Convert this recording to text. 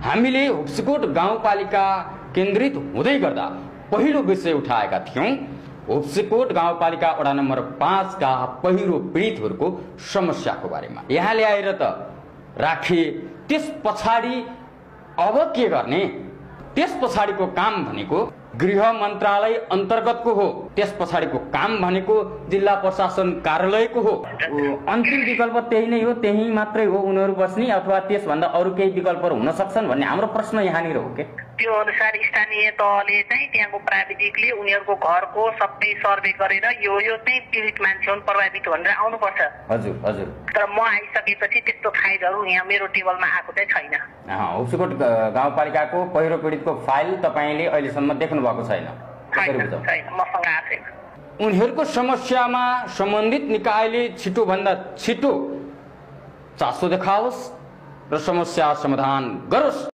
हामीले होप्सकोट गाउँपालिका केन्द्रित हुँदै गर्दा पहिलो विषय उठाएका थियौं होप्सकोट गाउँपालिका वडा नम्बर 5 का पहिरो पीडितहरूको समस्याको बारेमा। यहाँले आएर त राखे, त्यस पछाडि अब के गर्ने? त्यस पछाडिको काम भनेको गृह मन्त्रालय अन्तर्गतको हो, त्यस पछाडिको काम भनेको जिल्ला प्रशासन कार्यालयको हो। अन्तिम विकल्प त्यही नै हो, त्यही मात्रै हो उनीहरू बस्ने, अथवा त्यसभन्दा अरू केही विकल्पहरू हुन सक्छन् भन्ने हाम्रो प्रश्न यहाँनिर हो के? त्यो अनुसार स्थानीय तहले चाहिँ त्यहाँको प्राविधिकले उनीहरूको घरको सबै सर्वे गरेर यो चाहिँ पीडित मान्छे हुन्, प्रभावित भनेर आउनुपर्छ। हजुर हजुर। तर म आइसकेपछि त्यस्तो फाइलहरू यहाँ मेरो टेबलमा आएको चाहिँ छैन। होप्सकोट गाउँपालिकाको पहिरो पीडितको फाइल तपाईले अहिलेसम्म देख्नु भएको छैन? छैन, मसँग आएको छैन। उनीहरूको समस्यामा सम्बन्धित निकायले छिटो भन्दा छिटो चासो देखाओस् र समस्या समाधान गरोस्।